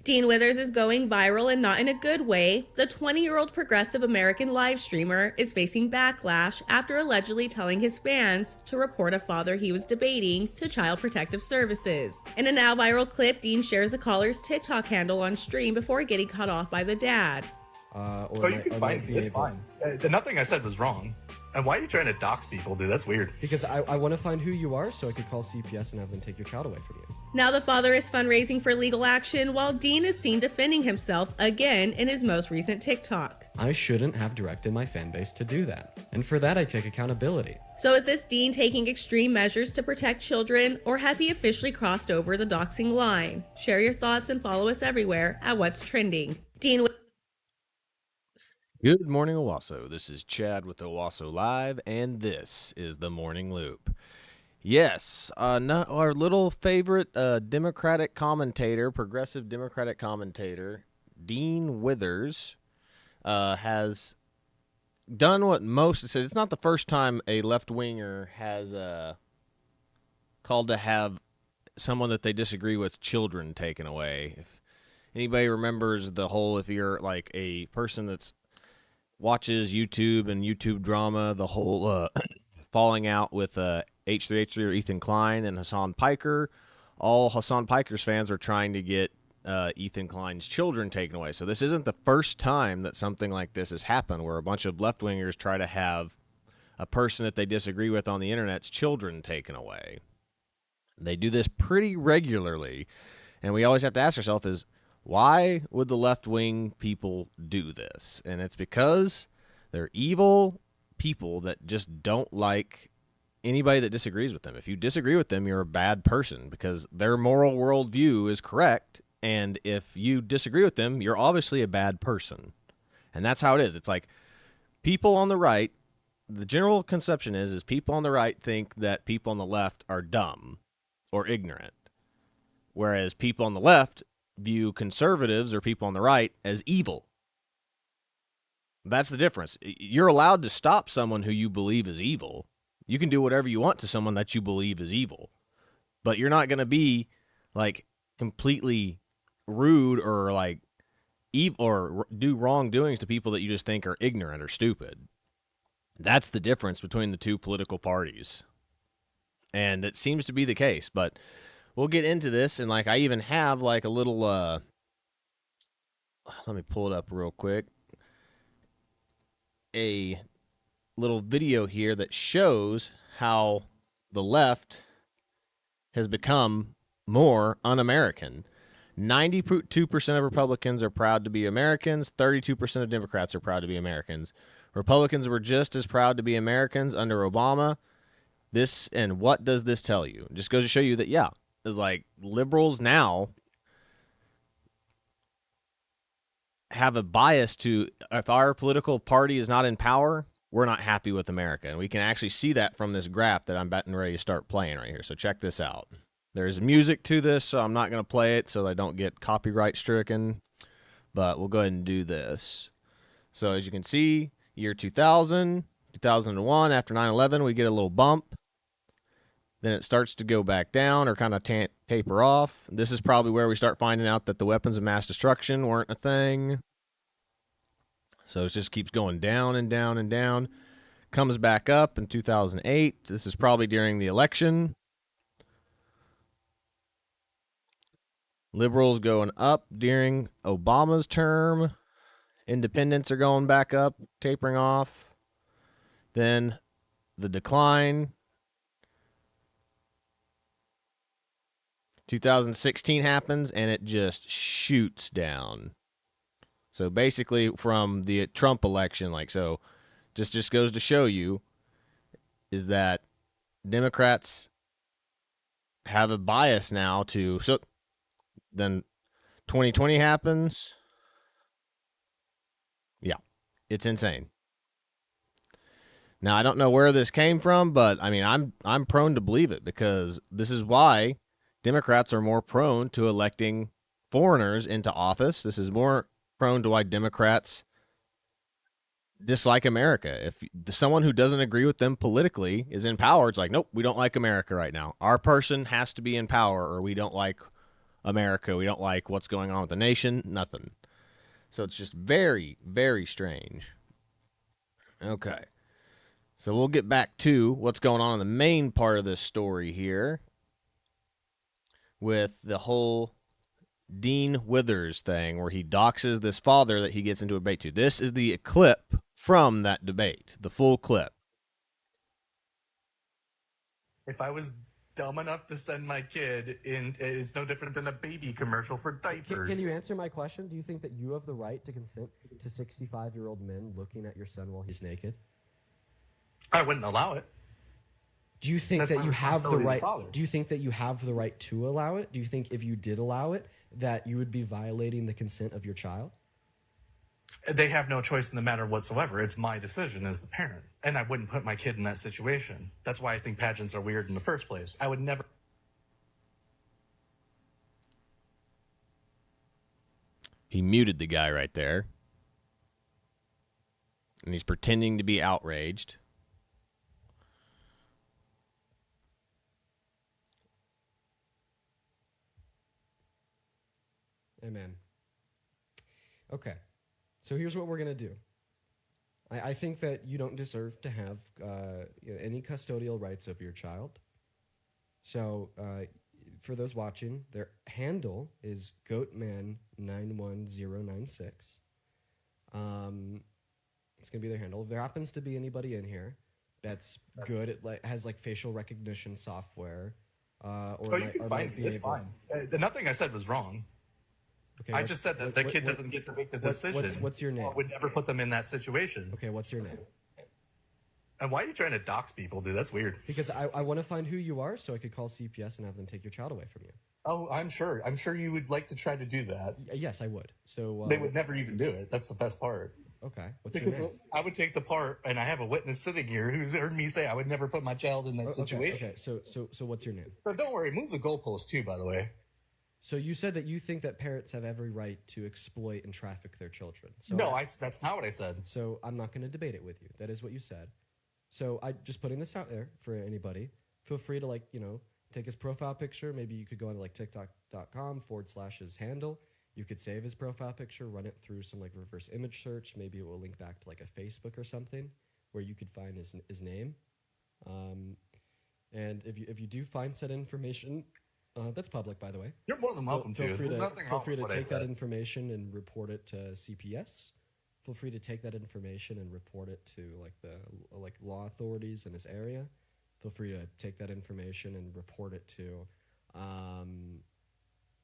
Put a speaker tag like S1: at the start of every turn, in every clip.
S1: Dean Withers is going viral and not in a good way. The 20-year-old progressive American live streamer is facing backlash after allegedly telling his fans to report a father he was debating to Child Protective Services. In a now viral clip, Dean shares a caller's TikTok handle on stream before getting cut off by the dad.
S2: You can find me. It's fine. Nothing I said was wrong. And why are you trying to dox people, dude? That's weird.
S3: Because I want to find who you are so I could call CPS and have them take your child away from you.
S1: Now the father is fundraising for legal action while Dean is seen defending himself again in his most recent TikTok.
S3: I shouldn't have directed my fan base to do that. And for that, I take accountability.
S1: So is this Dean taking extreme measures to protect children, or has he officially crossed over the doxing line? Share your thoughts and follow us everywhere at What's Trending. Dean.
S4: Good morning, Owasso. This is Chad with Owasso Live, and this is the Morning Loop. Yes, our little favorite Democratic commentator, progressive Democratic commentator, Dean Withers, has done what most it's not the first time a left-winger has called to have someone that they disagree with children taken away. If anybody remembers the whole, if you're like a person that's watches YouTube and YouTube drama, the whole falling out with H3H3 or Ethan Klein and Hassan Piker. All Hassan Piker's fans are trying to get Ethan Klein's children taken away. So this isn't the first time that something like this has happened, where a bunch of left-wingers try to have a person that they disagree with on the internet's children taken away. They do this pretty regularly, and we always have to ask ourselves is, why would the left-wing people do this? And it's because they're evil people that just don't like anybody that disagrees with them. If you disagree with them, you're a bad person because their moral worldview is correct. And if you disagree with them, you're obviously a bad person. And that's how it is. It's like people on the right, the general conception is people on the right think that people on the left are dumb or ignorant, whereas people on the left view conservatives or people on the right as evil. That's the difference. You're allowed to stop someone who you believe is evil. You can do whatever you want to someone that you believe is evil, but you're not going to be like completely rude or like evil or do wrongdoings to people that you just think are ignorant or stupid. That's the difference between the two political parties. And it seems to be the case, but we'll get into this. And like, I even have like a little, let me pull it up real quick. A little video here that shows how the left has become more un-American. 92% of Republicans are proud to be Americans. 32% of Democrats are proud to be Americans. Republicans were just as proud to be Americans under Obama. This, and what does this tell you? It just goes to show you that, yeah, it's like liberals now have a bias to, if our political party is not in power, we're not happy with America. And we can actually see that from this graph that I'm betting ready to start playing right here. So check this out. There's music to this, so I'm not going to play it so I don't get copyright stricken. But we'll go ahead and do this. So as you can see, year 2000, 2001, after 9/11, we get a little bump. Then it starts to go back down or kind of taper off. This is probably where we start finding out that the weapons of mass destruction weren't a thing. So it just keeps going down and down and down. Comes back up in 2008. This is probably during the election. Liberals going up during Obama's term. Independents are going back up, tapering off. Then the decline. 2016 happens, and it just shoots down. So basically from the Trump election, like, so just goes to show you is that Democrats have a bias now to, so then 2020 happens. Yeah, it's insane. Now, I don't know where this came from, but I mean, I'm prone to believe it because this is why Democrats are more prone to electing foreigners into office. This is more prone to why Democrats dislike America. If someone who doesn't agree with them politically is in power, it's like, nope, we don't like America right now. Our person has to be in power or we don't like America. We don't like what's going on with the nation. Nothing. So it's just very, very strange. Okay. So we'll get back to what's going on in the main part of this story here with the whole Dean Withers thing where he doxes this father that he gets into a debate to. This is the clip from that debate, the full clip.
S2: If I was dumb enough to send my kid in, it's no different than a baby commercial for diapers.
S5: Can you answer my question? Do you think that you have the right to consent to 65-year-old men looking at your son while he's naked?
S2: I wouldn't allow it.
S5: Do you think
S2: That's
S5: that
S2: my
S5: you have the
S2: responsibility as a
S5: right?
S2: father.
S5: Do you think that you have the right to allow it? Do you think if you did allow it, that you would be violating the consent of your child?
S2: They have no choice in the matter whatsoever. It's my decision as the parent. And I wouldn't put my kid in that situation. That's why I think pageants are weird in the first place. I would never.
S4: He muted the guy right there. And he's pretending to be outraged.
S5: Amen. Okay. So here's what we're going to do. I think that you don't deserve to have any custodial rights over your child. So for those watching, their handle is goatman91096. It's going to be their handle. If there happens to be anybody in here that's good at has like facial recognition software.
S2: You can find me. It's fine. Nothing I said was wrong.
S5: Okay,
S2: I just said that the kid doesn't get to make the decision.
S5: What's your name?
S2: I would never put them in that situation.
S5: Okay, what's your name?
S2: And why are you trying to dox people, dude? That's weird.
S5: Because I want to find who you are so I could call CPS and have them take your child away from you.
S2: Oh, I'm sure. I'm sure you would like to try to do that.
S5: Yes, I would. So
S2: They would never even do it. That's the best part.
S5: Okay. What's
S2: Because
S5: your name?
S2: I would take the part, and I have a witness sitting here who's heard me say I would never put my child in that situation.
S5: Okay. So what's your name?
S2: So don't worry. Move the goalpost too, by the way.
S5: So you said that you think that parents have every right to exploit and traffic their children. So
S2: No, that's not what I said.
S5: So I'm not going to debate it with you. That is what you said. So I just putting this out there for anybody. Feel free to take his profile picture. Maybe you could go on to tiktok.com/his handle. You could save his profile picture, run it through some reverse image search. Maybe it will link back to a Facebook or something where you could find his name. And if you do find said information, that's public, by the way.
S2: You're more than welcome to.
S5: Feel free to take that information and report it to CPS. Feel free to take that information and report it to the law authorities in this area. Feel free to take that information and report it to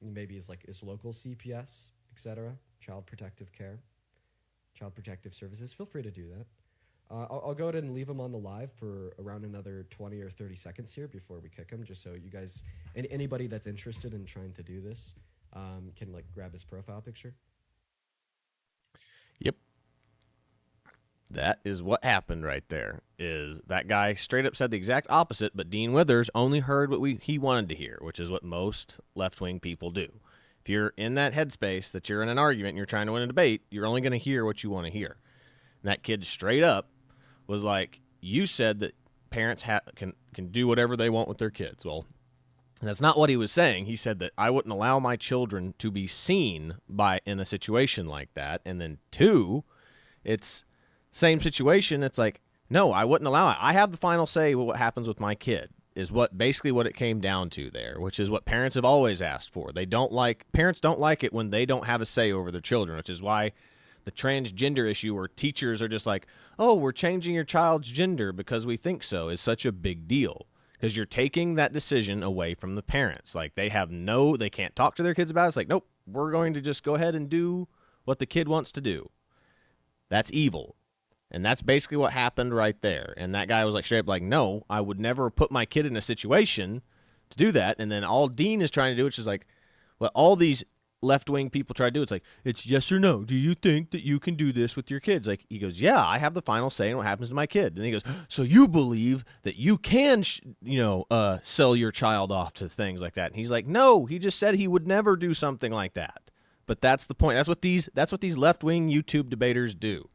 S5: maybe his local CPS, etc. Child Protective Care, Child Protective Services. Feel free to do that. I'll go ahead and leave him on the live for around another 20 or 30 seconds here before we kick him, just so you guys, anybody that's interested in trying to do this, can grab his profile picture.
S4: Yep. That is what happened right there. Is that guy straight up said the exact opposite, but Dean Withers only heard what he wanted to hear, which is what most left-wing people do. If you're in that headspace that you're in an argument and you're trying to win a debate, you're only going to hear what you want to hear. And that kid straight up was like, you said that parents can do whatever they want with their kids. Well, that's not what he was saying. He said that I wouldn't allow my children to be seen in a situation like that. And then two, it's same situation. It's like, no, I wouldn't allow it. I have the final say what happens with my kid is basically what it came down to there, which is what parents have always asked for. Parents don't like it when they don't have a say over their children, which is why the transgender issue where teachers are just like, oh, we're changing your child's gender because we think so, is such a big deal. Because you're taking that decision away from the parents. They can't talk to their kids about it. It's like, nope, we're going to just go ahead and do what the kid wants to do. That's evil. And that's basically what happened right there. And that guy was straight up no, I would never put my kid in a situation to do that. And then all Dean is trying to do, which is what all these left-wing people try to do. It's it's yes or no. Do you think that you can do this with your kids? He goes, yeah, I have the final say in what happens to my kid. And he goes, so you believe that you can, sell your child off to things like that? And he's like, no, he just said he would never do something like that. But that's the point. That's what these left-wing YouTube debaters do.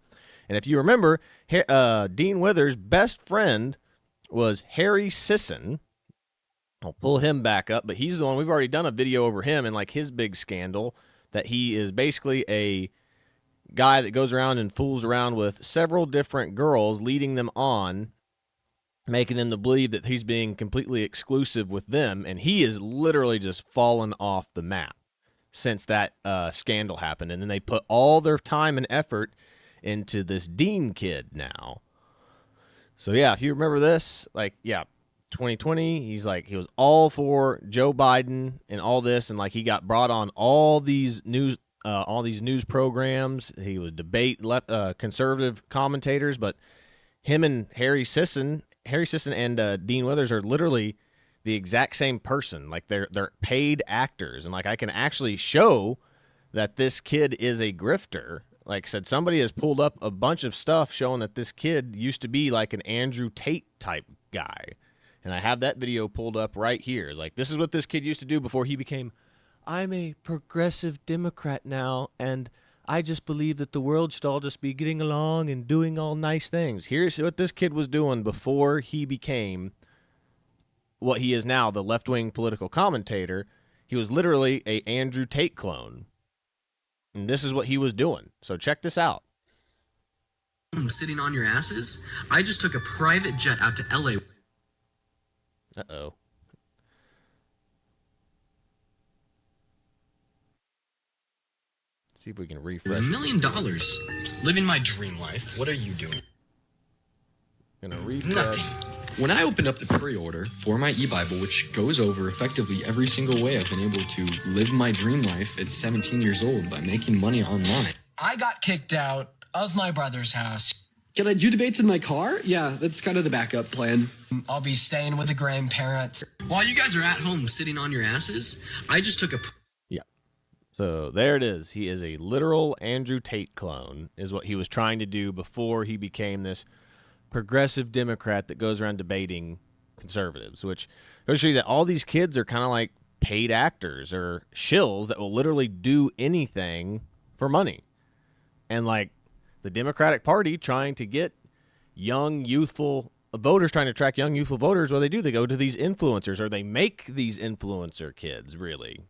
S4: And if you remember, Dean Withers' best friend was Harry Sisson, I'll pull him back up, but he's the one, we've already done a video over him and like his big scandal that he is basically a guy that goes around and fools around with several different girls, leading them on, making them to believe that he's being completely exclusive with them, and he is literally just fallen off the map since that scandal happened. And then they put all their time and effort into this Dean kid now. So yeah, if you remember this, like, yeah, 2020, he was all for Joe Biden and all this, and like he got brought on all these news programs. He was debate conservative commentators, but him and Harry Sisson and Dean Withers are literally the exact same person. Like they're paid actors, and like I can actually show that this kid is a grifter. Like I said, somebody has pulled up a bunch of stuff showing that this kid used to be like an Andrew Tate type guy. And I have that video pulled up right here. Like, this is what this kid used to do before he became, I'm a progressive Democrat now, and I just believe that the world should all just be getting along and doing all nice things. Here's what this kid was doing before he became what he is now, the left-wing political commentator. He was literally a Andrew Tate clone. And this is what he was doing. So check this out.
S6: Sitting on your asses? I just took a private jet out to LA.
S4: Uh-oh. See if we can refresh.
S6: $1 million. Living my dream life. What are you doing?
S4: Gonna refresh.
S6: Nothing.
S7: When I opened up the pre-order for my e-Bible, which goes over effectively every single way I've been able to live my dream life at 17 years old by making money online.
S6: I got kicked out of my brother's house.
S7: Can I do debates in my car? Yeah, that's kind of the backup plan.
S6: I'll be staying with the grandparents. While you guys are at home sitting on your asses, I just took a...
S4: Yeah. So there it is. He is a literal Andrew Tate clone, is what he was trying to do before he became this progressive Democrat that goes around debating conservatives, which goes to show you that all these kids are kind of like paid actors or shills that will literally do anything for money. And like the Democratic Party trying to get young, youthful voters, trying to attract young, youthful voters, what do? They go to these influencers, or they make these influencer kids, really.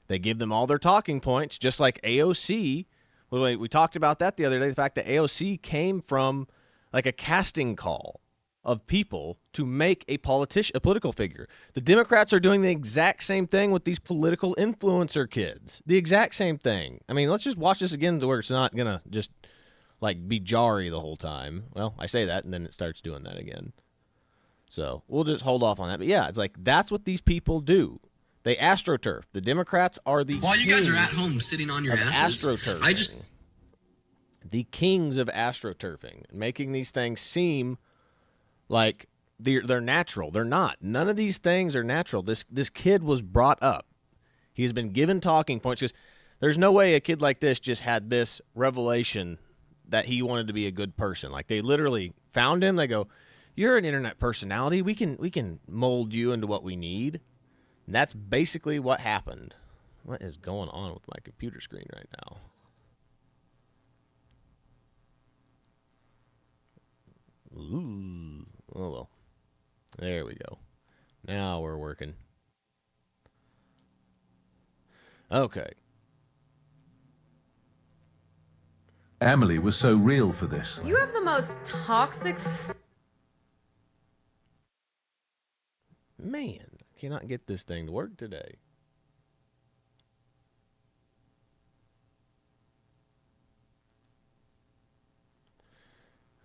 S4: They give them all their talking points, just like AOC. We talked about that the other day, the fact that AOC came from like a casting call of people to make a political figure. The Democrats are doing the exact same thing with these political influencer kids. The exact same thing. I mean, let's just watch this again to where it's not going to just like be jarry the whole time. Well, I say that and then it starts doing that again. So we'll just hold off on that. But yeah, it's like that's what these people do. They astroturf. The Democrats are the
S6: While you guys are at home sitting on your asses,
S4: astroturfing.
S6: I just...
S4: The kings of astroturfing, making these things seem like they're natural. They're not. None of these things are natural. This kid was brought up. He has been given talking points because there's no way a kid like this just had this revelation that he wanted to be a good person. Like they literally found him. They go, "You're an internet personality. We can mold you into what we need." And that's basically what happened. What is going on with my computer screen right now? Ooh. Oh, well. There we go. Now we're working. Okay.
S8: Emily was so real for this.
S9: You have the most toxic...
S4: Man, I cannot get this thing to work today.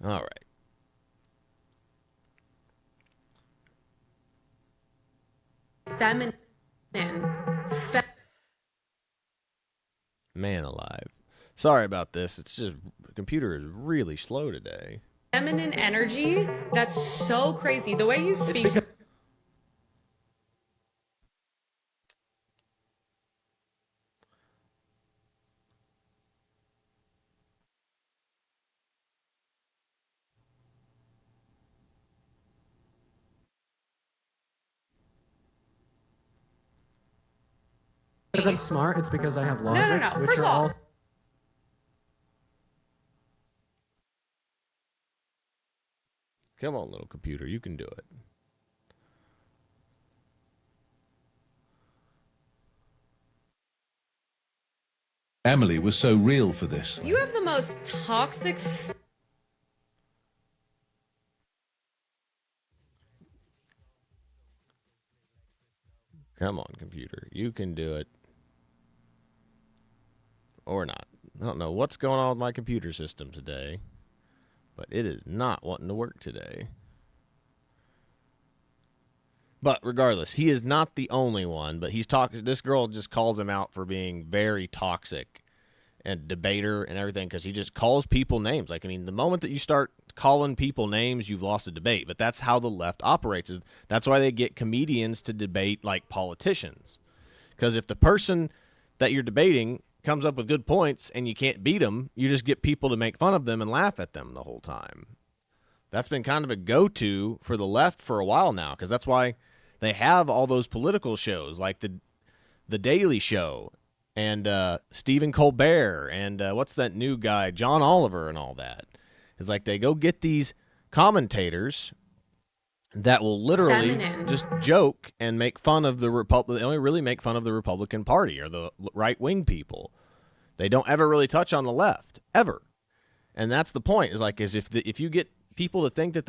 S4: All right.
S9: feminine.
S4: Man alive. Sorry about this. It's just the computer is really slow today.
S9: Feminine energy, that's so crazy. The way you speak.
S5: Because I'm smart, it's because I have logic.
S9: No.
S5: Which
S9: First
S5: are
S9: of all,
S5: all
S4: Come on, little computer. You can do it.
S8: Emily was so real for this.
S9: You have the most toxic
S4: Come on, computer. You can do it. Or not. I don't know what's going on with my computer system today, but it is not wanting to work today. But regardless, he is not the only one, but he's talking. This girl just calls him out for being very toxic and debater and everything because he just calls people names. Like, I mean, the moment that you start calling people names, you've lost a debate. But that's how the left operates. That's why they get comedians to debate like politicians. Because if the person that you're debating comes up with good points and you can't beat them, you just get people to make fun of them and laugh at them the whole time. That's been kind of a go-to for the left for a while now, because that's why they have all those political shows like the Daily Show and Stephen Colbert and what's that new guy, John Oliver, and all that. It's like they go get these commentators that will literally just joke and make fun of the Republic. They only really make fun of the Republican Party or the right-wing people. They don't ever really touch on the left, ever. And that's the point, is like, is if you get people to think that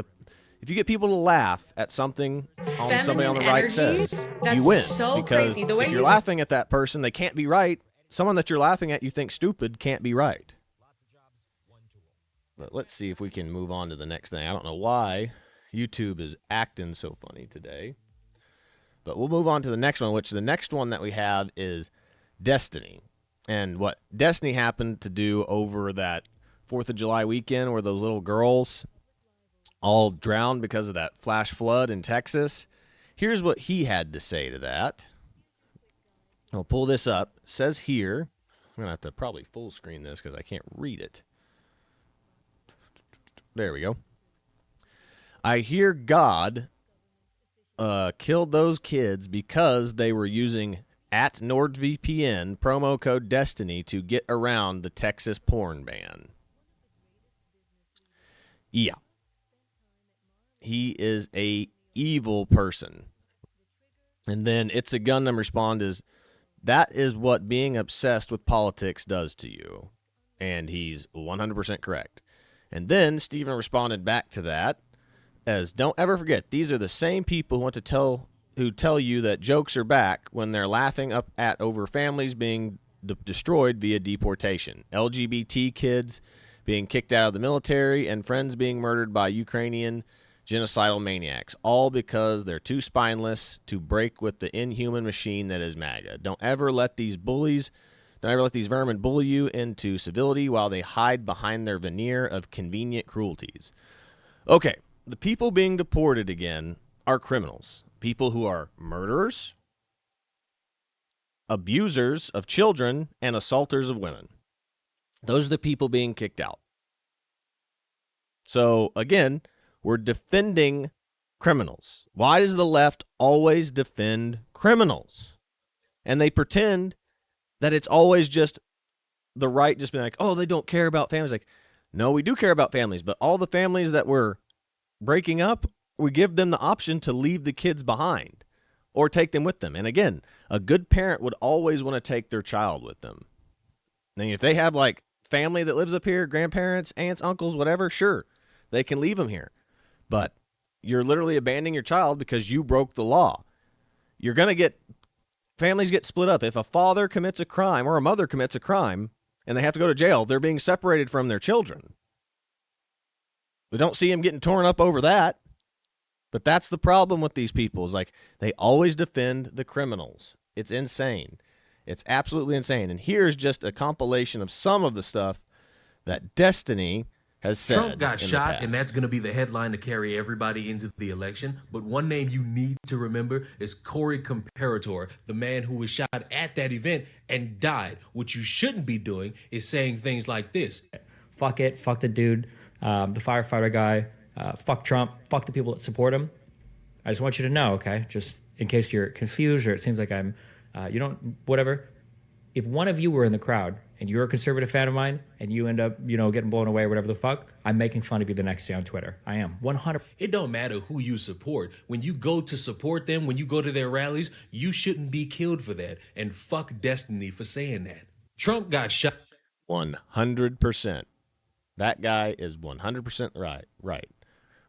S4: if you get people to laugh at something somebody on the right says, you win.
S9: So
S4: because
S9: crazy. The way
S4: if you're laughing at that person, they can't be right. Someone that you're laughing at you think stupid can't be right. But let's see if we can move on to the next thing. I don't know why YouTube is acting so funny today. But we'll move on to the next one, which the next one that we have is Destiny. And what Destiny happened to do over that 4th of July weekend where those little girls all drowned because of that flash flood in Texas. Here's what he had to say to that. I'll pull this up. It says here, I'm going to have to probably full screen this because I can't read it. There we go. I hear God killed those kids because they were using at NordVPN promo code Destiny to get around the Texas porn ban. Yeah. He is a evil person. And then It's a Gundam respond is, that is what being obsessed with politics does to you. And he's 100% correct. And then Steven responded back to that as, don't ever forget, these are the same people who tell you that jokes are back when they're laughing up at over families being destroyed via deportation, LGBT kids being kicked out of the military, and friends being murdered by Ukrainian genocidal maniacs, all because they're too spineless to break with the inhuman machine that is MAGA. Don't ever let these vermin bully you into civility while they hide behind their veneer of convenient cruelties. Okay, the people being deported again are criminals. People who are murderers, abusers of children, and assaulters of women. Those are the people being kicked out. So, again, we're defending criminals. Why does the left always defend criminals? And they pretend that it's always just the right just being like, oh, they don't care about families. Like, no, we do care about families, but all the families that we're breaking up, we give them the option to leave the kids behind or take them with them. And again, a good parent would always want to take their child with them. And if they have like family that lives up here, grandparents, aunts, uncles, whatever, sure, they can leave them here. But you're literally abandoning your child because you broke the law. You're going to get, families get split up. If a father commits a crime or a mother commits a crime and they have to go to jail, they're being separated from their children. We don't see them getting torn up over that. But that's the problem with these people, is like they always defend the criminals. It's insane. It's absolutely insane. And here's just a compilation of some of the stuff that Destiny has said.
S10: Trump got shot, and that's going to be the headline to carry everybody into the election. But one name you need to remember is Corey Comparator, the man who was shot at that event and died. What you shouldn't be doing is saying things like this.
S11: Fuck it. Fuck the dude, the firefighter guy. Fuck Trump. Fuck the people that support him. I just want you to know, okay? Just in case you're confused or it seems like I'm, whatever. If one of you were in the crowd and you're a conservative fan of mine and you end up, getting blown away or whatever the fuck, I'm making fun of you the next day on Twitter. I am 100%.
S10: It don't matter who you support. When you go to support them, when you go to their rallies, you shouldn't be killed for that. And fuck Destiny for saying that. Trump got shot.
S4: 100%. That guy is 100% right.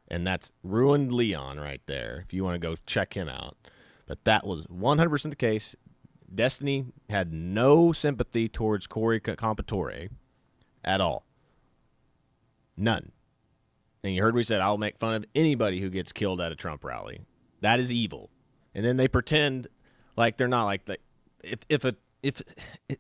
S4: And that's Ruined Leon right there, if you want to go check him out. But that was 100% the case. Destiny had no sympathy towards Corey Compatore at all. None. And you heard me say, I'll make fun of anybody who gets killed at a Trump rally. That is evil. And then they pretend like they're not like that. If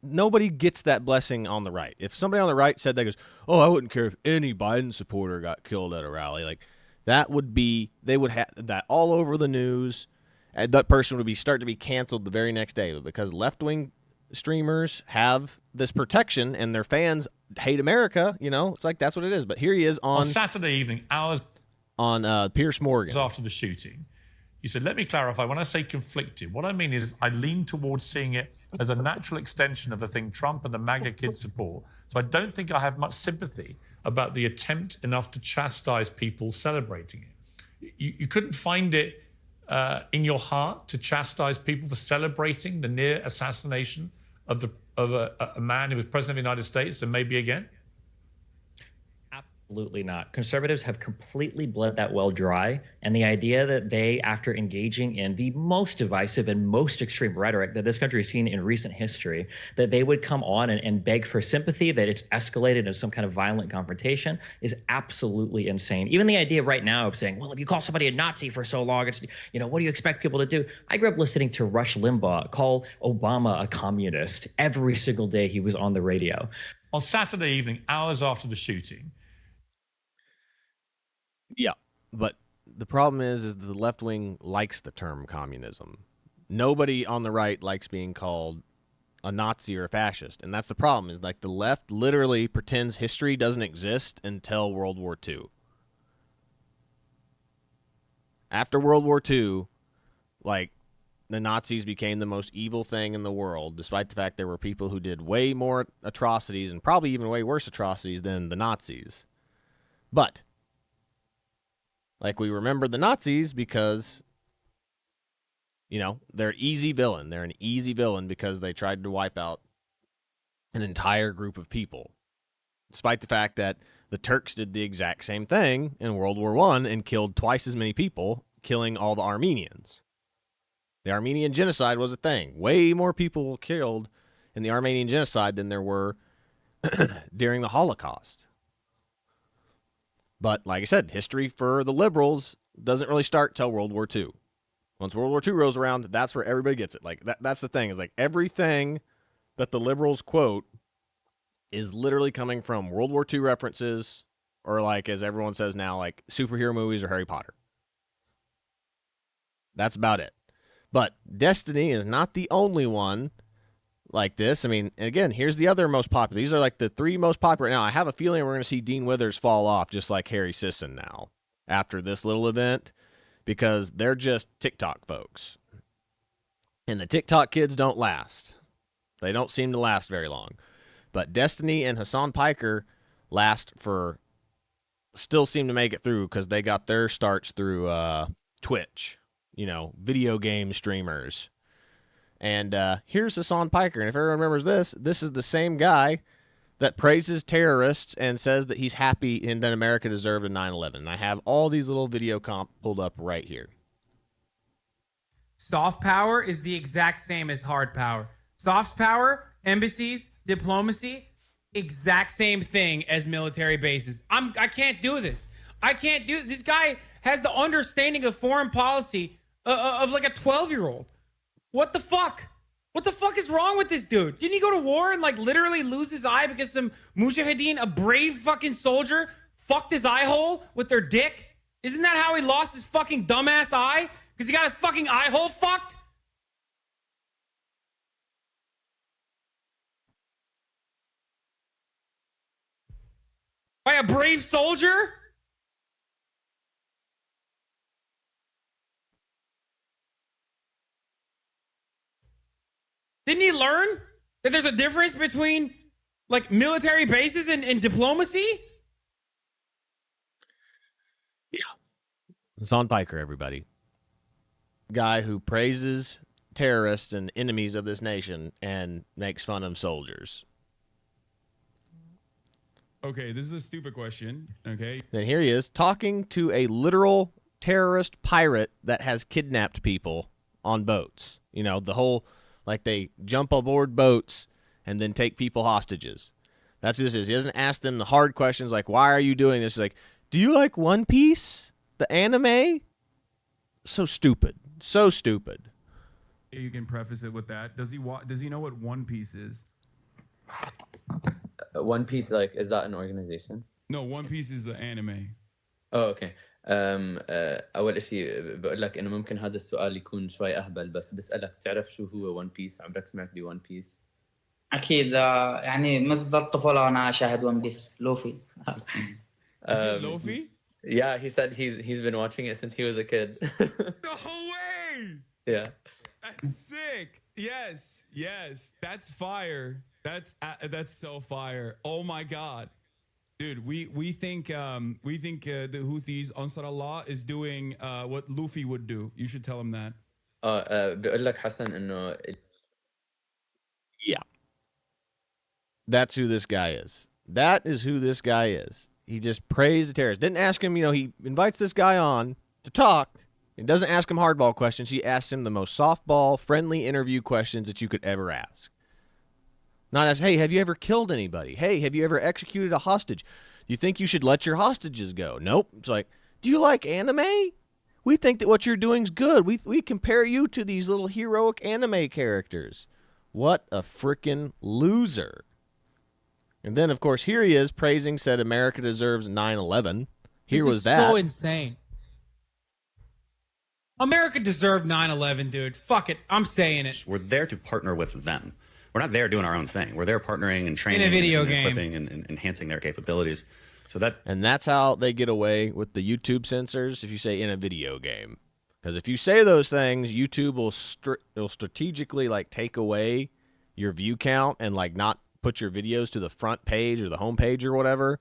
S4: nobody gets that blessing on the right. If somebody on the right said that, goes, oh, I wouldn't care if any Biden supporter got killed at a rally. Like, that would be, they would have that all over the news. And that person would start to be canceled the very next day. But because left-wing streamers have this protection and their fans hate America, it's like that's what it is. But here he is on
S12: Saturday evening, hours
S4: on Piers Morgan
S12: after the shooting. You said, let me clarify. When I say conflicted, what I mean is I lean towards seeing it as a natural extension of the thing Trump and the MAGA kids support. So I don't think I have much sympathy about the attempt enough to chastise people celebrating it. You couldn't find it in your heart to chastise people for celebrating the near assassination of a man who was president of the United States and maybe again?
S11: Absolutely not. Conservatives have completely bled that well dry. And the idea that they, after engaging in the most divisive and most extreme rhetoric that this country has seen in recent history, that they would come on and beg for sympathy, that it's escalated into some kind of violent confrontation is absolutely insane. Even the idea right now of saying, well, if you call somebody a Nazi for so long, it's, what do you expect people to do? I grew up listening to Rush Limbaugh call Obama a communist every single day he was on the radio.
S12: On Saturday evening, hours after the shooting,
S4: yeah, but the problem is the left wing likes the term communism. Nobody on the right likes being called a Nazi or a fascist, and that's the problem. Is like the left literally pretends history doesn't exist until World War II. After World War II, like the Nazis became the most evil thing in the world, despite the fact there were people who did way more atrocities and probably even way worse atrocities than the Nazis. But like, we remember the Nazis because, they're easy villain. They're an easy villain because they tried to wipe out an entire group of people. Despite the fact that the Turks did the exact same thing in World War I and killed twice as many people, killing all the Armenians. The Armenian genocide was a thing. Way more people were killed in the Armenian genocide than there were during the Holocaust. But like I said, history for the liberals doesn't really start till World War II. Once World War II rolls around, that's where everybody gets it. Like that's the thing. Is like everything that the liberals quote is literally coming from World War II references, or like as everyone says now, like superhero movies or Harry Potter. That's about it. But Destiny is not the only one like this. I mean, and again, here's the other most popular. These are like the three most popular. Now, I have a feeling we're going to see Dean Withers fall off just like Harry Sisson now after this little event because they're just TikTok folks. And the TikTok kids don't last. They don't seem to last very long. But Destiny and Hassan Piker still seem to make it through because they got their starts through Twitch, video game streamers. And here's Hassan Piker. And if everyone remembers this is the same guy that praises terrorists and says that he's happy and that America deserved a 9/11. And I have all these little video comp pulled up right here.
S13: Soft power is the exact same as hard power. Soft power, embassies, diplomacy, exact same thing as military bases. I can't do this. I can't do this. This guy has the understanding of foreign policy of like a 12-year-old. What the fuck? What the fuck is wrong with this dude? Didn't he go to war and like literally lose his eye because some mujahideen, a brave fucking soldier, fucked his eye hole with their dick? Isn't that how he lost his fucking dumbass eye? Because he got his fucking eye hole fucked? By a brave soldier? Didn't he learn that there's a difference between like military bases and diplomacy?
S4: Yeah. Hassan Piker, everybody. Guy who praises terrorists and enemies of this nation and makes fun of soldiers.
S14: Okay, this is a stupid question. Okay.
S4: Then here he is talking to a literal terrorist pirate that has kidnapped people on boats. You know, the whole, like, they jump aboard boats and then take people hostages. That's what this is. He doesn't ask them the hard questions like, why are you doing this? He's like, do you like One Piece? The anime? So stupid. So stupid.
S14: You can preface it with that. Does he know what One Piece is?
S15: One Piece, like, is that an organization?
S14: No, One Piece is an anime.
S15: اوه اوكي اول شيء بقول لك انه ممكن هذا السؤال يكون شوي اهبل بس بسالك تعرف شو هو ون بيس عمرك سمعت بون بيس
S16: اكيد يعني منذ الطفوله وانا اشاهد ون بيس لوفي
S14: Is it Luffy?
S15: Yeah, he said he's been watching it since he was a kid.
S14: No way!
S15: Yeah.
S14: That's sick. Yes. That's fire. That's so fire. Oh my god. Dude, we think the Houthis Ansar Allah is doing what Luffy would do. You should tell him that.
S15: بقول لك حسن انه
S4: Yeah. That's who this guy is. That is who this guy is. He just praised the terrorists. Didn't ask him, he invites this guy on to talk. He doesn't ask him hardball questions. He asks him the most softball, friendly interview questions that you could ever ask. Not as, hey, have you ever killed anybody? Hey, have you ever executed a hostage? Do you think you should let your hostages go? Nope. It's like, do you like anime? We think that what you're doing is good. We compare you to these little heroic anime characters. What a freaking loser. And then, of course, here he is praising, said America deserves 9/11. Here was that.
S13: So insane. America deserved 9/11, dude. Fuck it. I'm saying it.
S17: We're there to partner with them. We're not there doing our own thing. We're there partnering and training
S13: in a video
S17: and
S13: game,
S17: equipping and enhancing their capabilities.
S4: And that's how they get away with the YouTube censors if you say in a video game. Because if you say those things, YouTube will strategically like take away your view count and like not put your videos to the front page or the home page or whatever.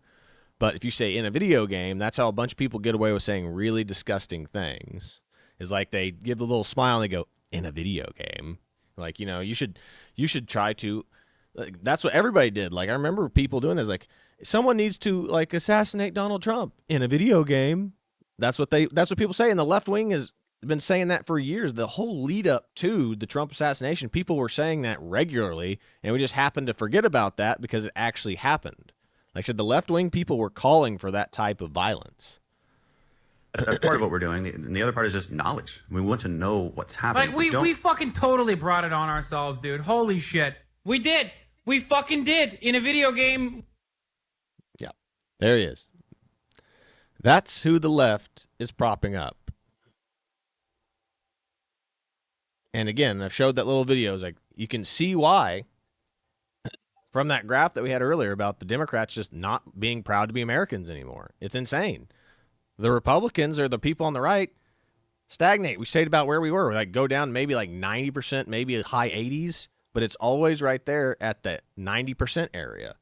S4: But if you say in a video game, that's how a bunch of people get away with saying really disgusting things. Is like they give the little smile and they go, in a video game. Like, you should try to, that's what everybody did. Like, I remember people doing this, like, someone needs to, like, assassinate Donald Trump in a video game. That's what people say. And the left wing has been saying that for years. The whole lead up to the Trump assassination, people were saying that regularly. And we just happened to forget about that because it actually happened. Like I said, the left wing people were calling for that type of violence.
S17: That's part of what we're doing. And the other part is just knowledge. We want to know what's happening.
S13: Like, we fucking totally brought it on ourselves, dude. Holy shit. We did. We fucking did. In a video game.
S4: Yeah. There he is. That's who the left is propping up. And again, I've showed that little video. Like, you can see why from that graph that we had earlier about the Democrats just not being proud to be Americans anymore. It's insane. The Republicans or the people on the right stagnate. We stayed about where we were. We like go down maybe like 90%, maybe high 80s, but it's always right there at the 90% area.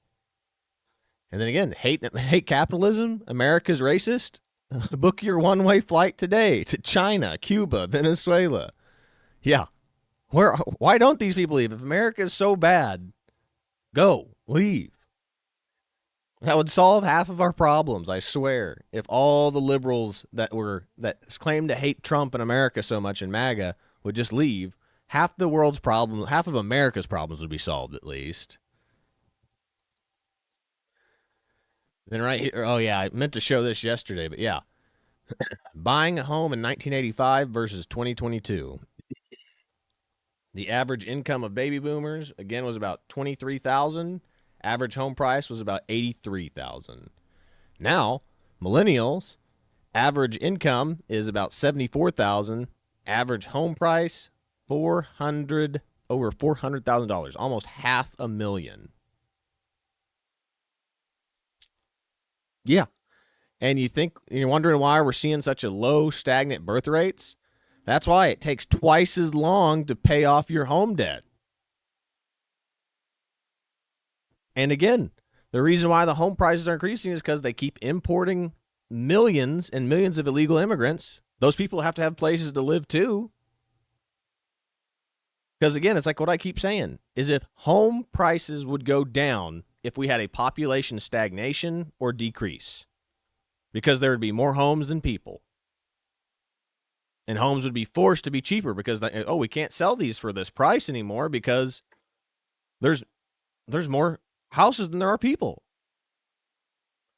S4: And then again, hate capitalism. America's racist. Book your one-way flight today to China, Cuba, Venezuela. Yeah. Why don't these people leave? If America is so bad, go, leave. That would solve half of our problems, I swear. If all the liberals that claim to hate Trump and America so much in MAGA would just leave, half of America's problems would be solved at least. Then right here, oh yeah, I meant to show this yesterday, but yeah. Buying a home in 1985 versus 2022. The average income of baby boomers, again, was about $23,000. Average home price was about $83,000. Now, millennials, average income is about $74,000. Average home price, over $400,000, almost $500,000. Yeah, and you're wondering why we're seeing such a low, stagnant birth rates? That's why it takes twice as long to pay off your home debt. And again, the reason why the home prices are increasing is because they keep importing millions and millions of illegal immigrants. Those people have to have places to live too. Because again, it's like what I keep saying, is if home prices would go down if we had a population stagnation or decrease, because there would be more homes than people. And homes would be forced to be cheaper because, we can't sell these for this price anymore because there's more houses than there are people.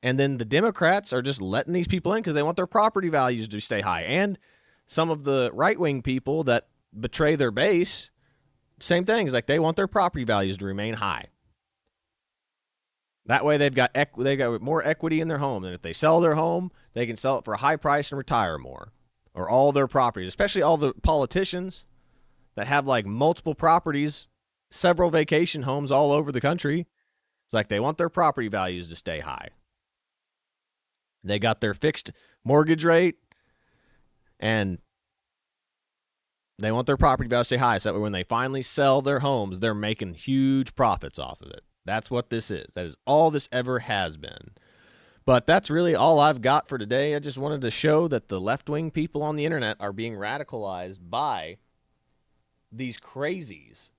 S4: And then the Democrats are just letting these people in because they want their property values to stay high. And some of the right-wing people that betray their base, same thing. It's like they want their property values to remain high. That way they've got more equity in their home. And if they sell their home, they can sell it for a high price and retire more. Or all their properties, especially all the politicians that have like multiple properties, several vacation homes all over the country. It's like they want their property values to stay high. They got their fixed mortgage rate, and they want their property value to stay high so that when they finally sell their homes, they're making huge profits off of it. That's what this is. That is all this ever has been. But that's really all I've got for today. I just wanted to show that the left-wing people on the internet are being radicalized by these crazies,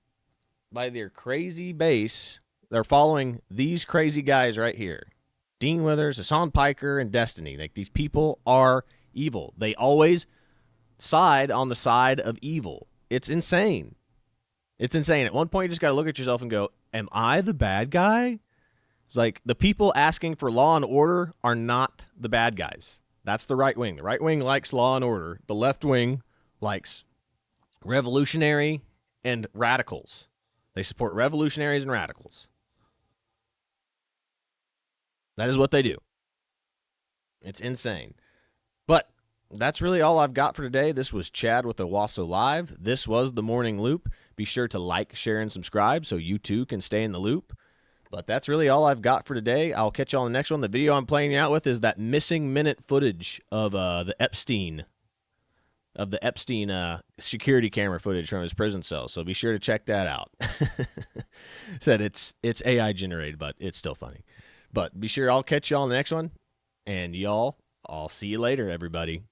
S4: by their crazy base. They're following these crazy guys right here. Dean Withers, Hassan Piker, and Destiny. Like, these people are evil. They always side on the side of evil. It's insane. It's insane. At one point, you just got to look at yourself and go, am I the bad guy? It's like the people asking for law and order are not the bad guys. That's the right wing. The right wing likes law and order. The left wing likes revolutionary and radicals. They support revolutionaries and radicals. That is what they do. It's insane. But that's really all I've got for today. This was Chad with Owasso Live. This was The Morning Loop. Be sure to like, share, and subscribe so you too can stay in the loop. But that's really all I've got for today. I'll catch you on the next one. The video I'm playing you out with is that missing minute footage of the Epstein security camera footage from his prison cell. So be sure to check that out. Said it's AI generated, but it's still funny. But be sure I'll catch you on the next one. And y'all, I'll see you later, everybody.